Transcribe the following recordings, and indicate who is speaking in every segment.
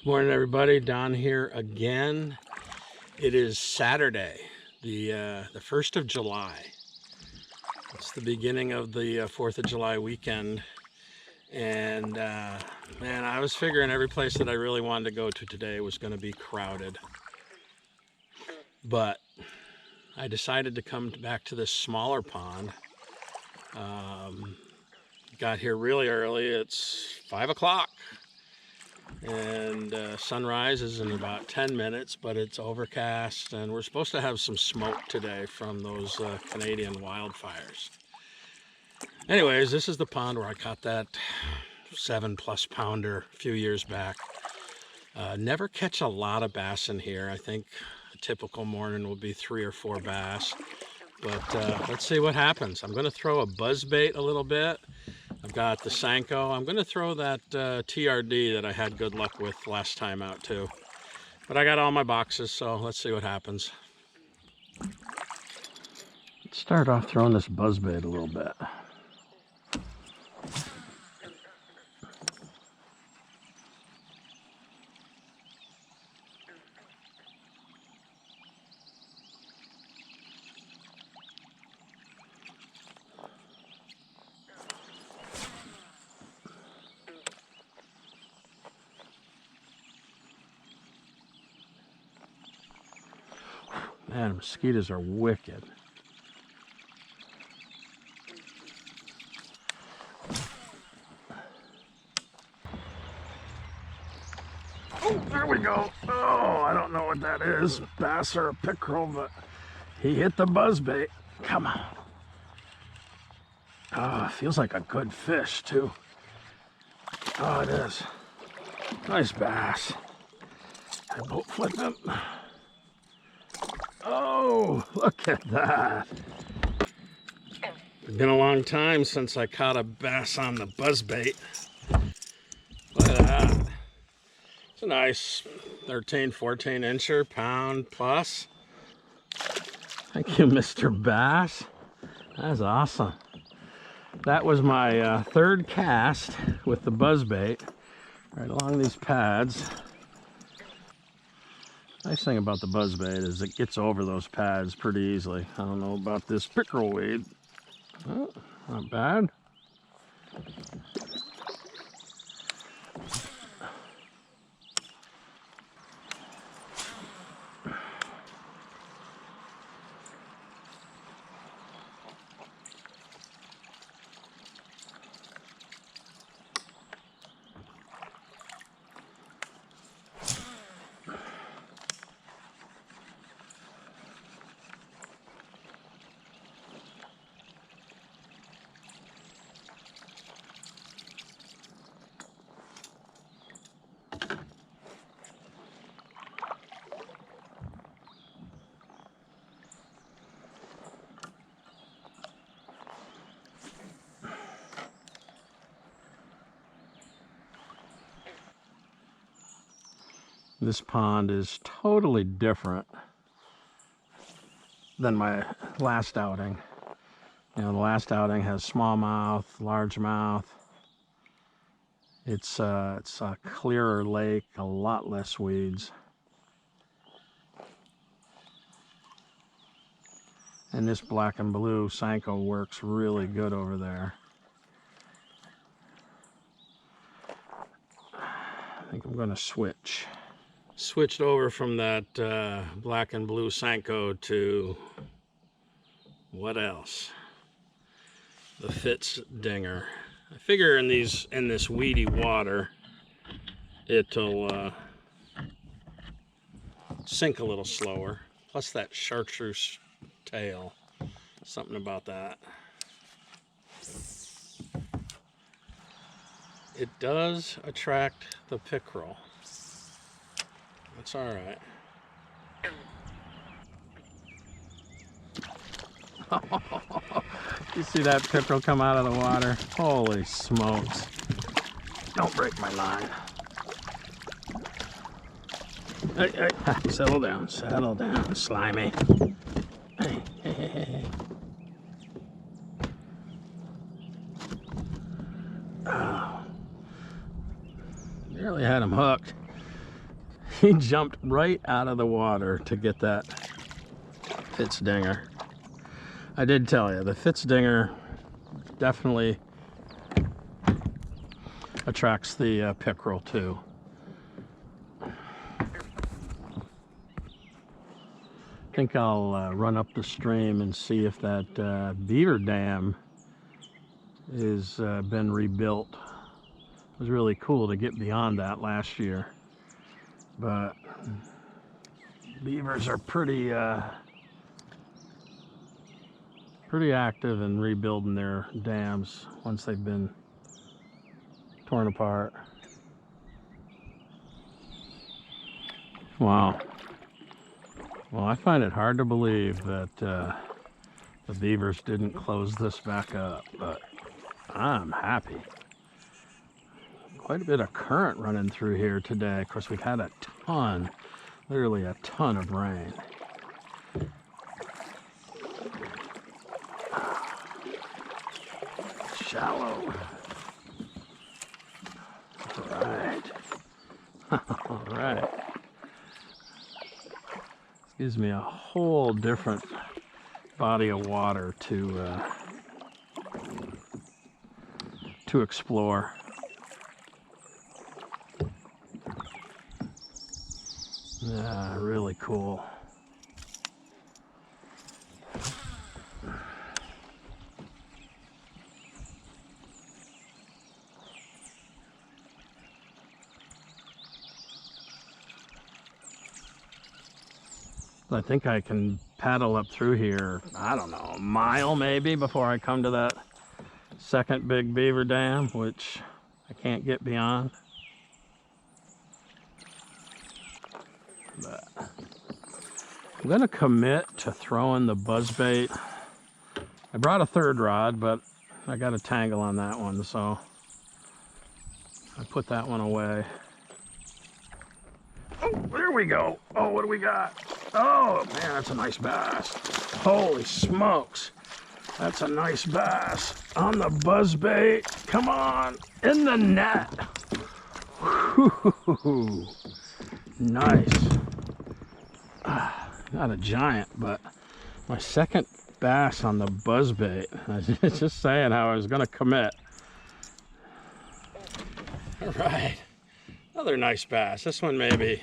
Speaker 1: Morning, everybody. Don here again. It is Saturday, the 1st of July. It's the beginning of the 4th of July weekend. And man, I was figuring every place that I really wanted to go to today was going to be crowded. But I decided to come back to this smaller pond. Got here really early. It's 5 o'clock. And sunrise is in about 10 minutes, but it's overcast, and we're supposed to have some smoke today from those Canadian wildfires. Anyways, this is the pond where I caught that 7+ pounder a few years back. Never catch a lot of bass in here. I think a typical morning will be 3 or 4 bass, but let's see what happens. I'm going to throw a buzzbait a little bit. I've got the Senko. I'm going to throw that TRD that I had good luck with last time out too. But I got all my boxes, so let's see what happens. Let's start off throwing this buzzbait a little bit. Man, mosquitoes are wicked. Oh, there we go. Oh, I don't know what that is, bass or a pickerel, but he hit the buzzbait. Come on. Oh, feels like a good fish too. Oh, it is. Nice bass. I boat flip him. Oh, look at that. It's been a long time since I caught a bass on the buzzbait. Look at that. It's a nice 13, 14 incher, pound plus. Thank you, Mr. Bass. That's awesome. That was my third cast with the buzzbait right along these pads. Nice thing about the buzzbait is it gets over those pads pretty easily. I don't know about this pickerel weed. Oh, not bad. This pond is totally different than my last outing. You know, the last outing has smallmouth, largemouth. It's a clearer lake, a lot less weeds. And this black and blue Senko works really good over there. I think I'm going to switch. Switched over from that black and blue Senko to what else? The Fitz Dinger. I figure in this weedy water, it'll sink a little slower. Plus that chartreuse tail, something about that. It does attract the pickerel. That's all right. You see that pickerel come out of the water? Holy smokes. Don't break my line. Hey, hey, settle down, slimy. Hey, hey, hey, hey. Oh. Barely had him hooked. He jumped right out of the water to get that Fitz-Dinger. I did tell you, the Fitz-Dinger definitely attracts the pickerel too. I think I'll run up the stream and see if that beaver dam is been rebuilt. It was really cool to get beyond that last year, but beavers are pretty active in rebuilding their dams once they've been torn apart. Wow. Well, I find it hard to believe that the beavers didn't close this back up, but I'm happy. Quite a bit of current running through here today. Of course, we've had a ton, literally a ton of rain. Shallow. All right. All right. Gives me a whole different body of water to explore. Yeah, really cool. I think I can paddle up through here, I don't know, a mile maybe before I come to that second big beaver dam, which I can't get beyond. But I'm gonna commit to throwing the buzzbait. I brought a third rod, but I got a tangle on that one, so I put that one away. Oh, there we go. Oh, what do we got? Oh, man, that's a nice bass. Holy smokes. That's a nice bass on the buzzbait. Come on, in the net. Whew. Nice. Not a giant, but my second bass on the buzzbait. I was just saying how I was going to commit. All right. Another nice bass. This one maybe,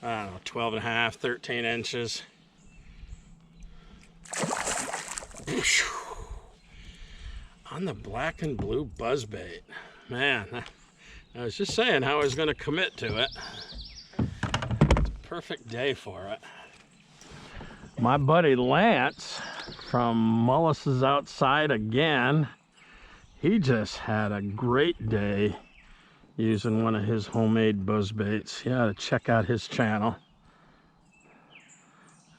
Speaker 1: I don't know, 12 and a half, 13 inches. On the black and blue buzzbait. Man, I was just saying how I was going to commit to it. It's a perfect day for it. My buddy Lance from Mullis's Outside again, he just had a great day using one of his homemade buzzbaits. You ought to check out his channel.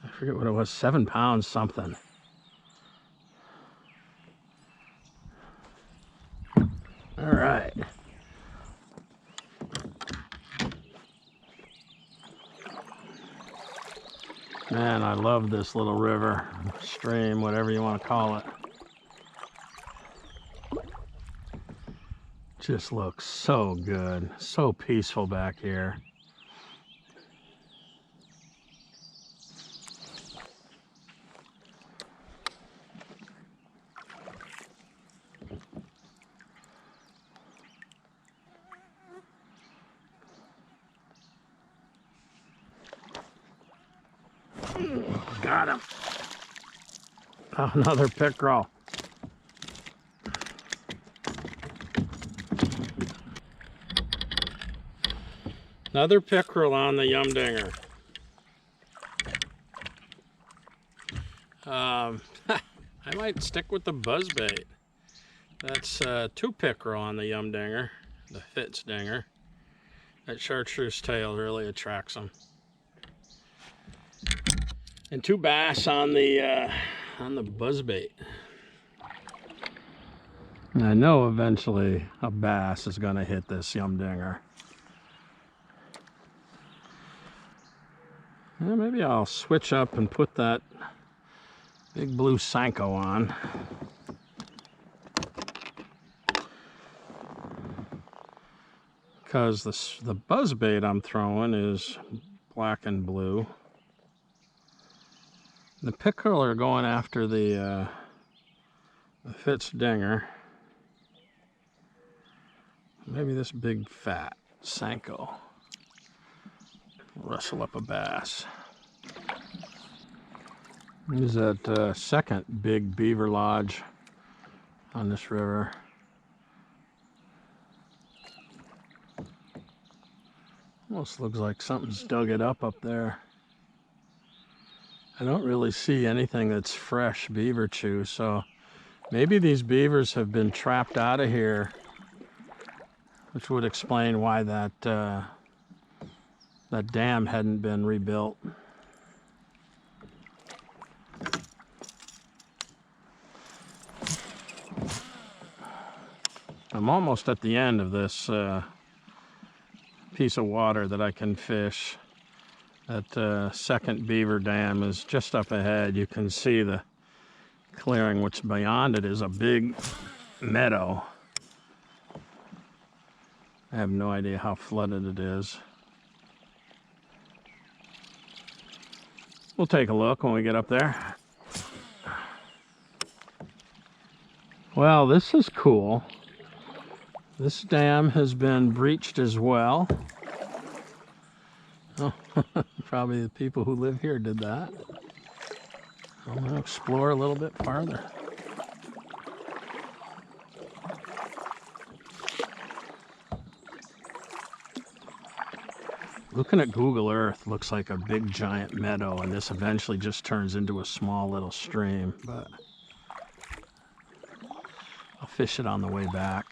Speaker 1: I forget what it was, 7 pounds something. All right. Man, I love this little river, stream, whatever you want to call it. Just looks so good, so peaceful back here. Got him. Oh, another pickerel. Another pickerel on the Yumdinger. I might stick with the buzzbait. That's 2 pickerel on the Yumdinger, the Fitz-Dinger. That chartreuse tail really attracts them. And 2 bass on the buzzbait. And I know eventually a bass is going to hit this Yumdinger. Yeah, maybe I'll switch up and put that big blue Senko on. because the buzzbait I'm throwing is black and blue. The pickerel are going after the Fitz Dinger. Maybe this big fat Senko will rustle up a bass. Here's that second big beaver lodge on this river. Almost looks like something's dug it up there. I don't really see anything that's fresh beaver chew, so maybe these beavers have been trapped out of here, which would explain why that dam hadn't been rebuilt. I'm almost at the end of this piece of water that I can fish. That second beaver dam is just up ahead. You can see the clearing, which beyond it is a big meadow. I have no idea how flooded it is. We'll take a look when we get up there. Well, this is cool. This dam has been breached as well. Oh, probably the people who live here did that. I'm going to explore a little bit farther. Looking at Google Earth looks like a big giant meadow, and this eventually just turns into a small little stream, but I'll fish it on the way back.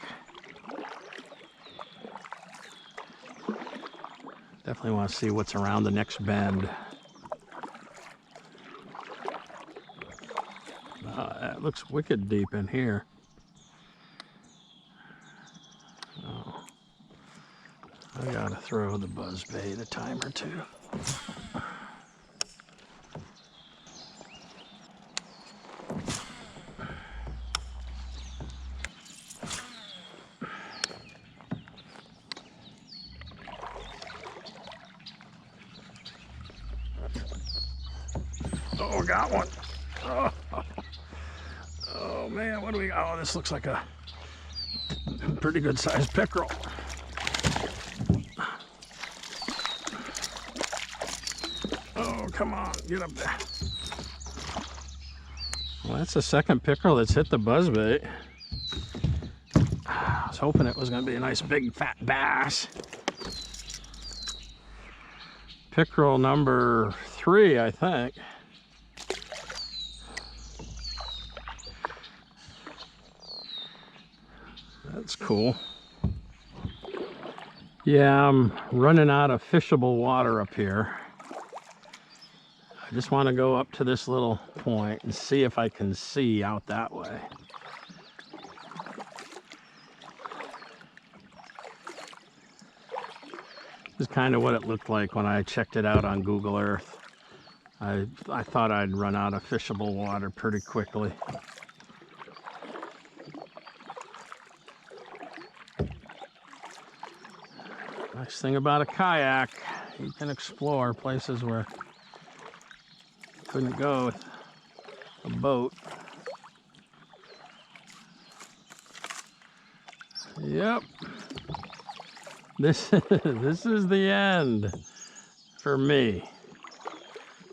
Speaker 1: Definitely want to see what's around the next bend. It looks wicked deep in here. Oh, I gotta throw the buzzbait a time or two. Oh, got one. Oh man, what do we got? Oh, this looks like a pretty good sized pickerel. Oh, come on, get up there. Well, that's the second pickerel that's hit the buzzbait. I was hoping it was going to be a nice big fat bass. Pickerel number 3, I think. That's cool. Yeah, I'm running out of fishable water up here. I just want to go up to this little point and see if I can see out that way. This is kind of what it looked like when I checked it out on Google Earth. I thought I'd run out of fishable water pretty quickly. Nice thing about a kayak, you can explore places where you couldn't go with a boat. Yep. This is the end for me.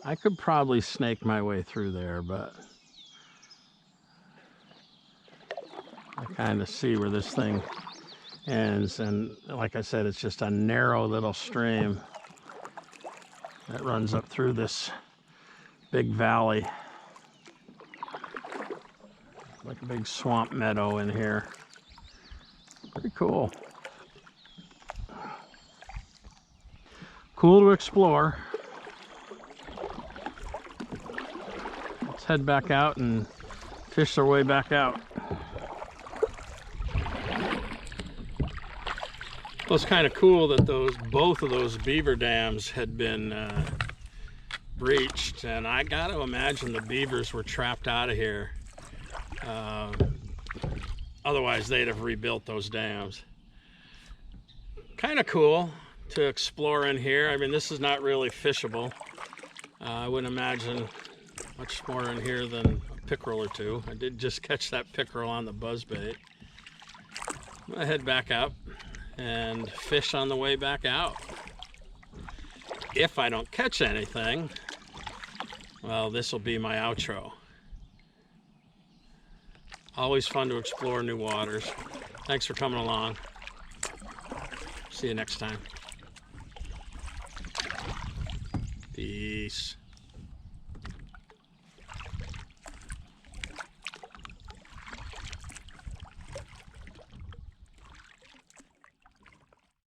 Speaker 1: I could probably snake my way through there, but I kind of see where this thing ends, and like I said, it's just a narrow little stream that runs up through this big valley, like a big swamp meadow in here. Pretty cool. Cool to explore. Let's head back out and fish our way back out. Well, it's kind of cool that both of those beaver dams had been breached, and I got to imagine the beavers were trapped out of here. Otherwise, they'd have rebuilt those dams. kind of cool to explore in here. I mean, this is not really fishable. I wouldn't imagine much more in here than a pickerel or two. I did just catch that pickerel on the buzzbait. I'm gonna head back up and fish on the way back out. If I don't catch anything, well, this will be my outro. Always fun to explore new waters. Thanks for coming along. See you next time. Peace.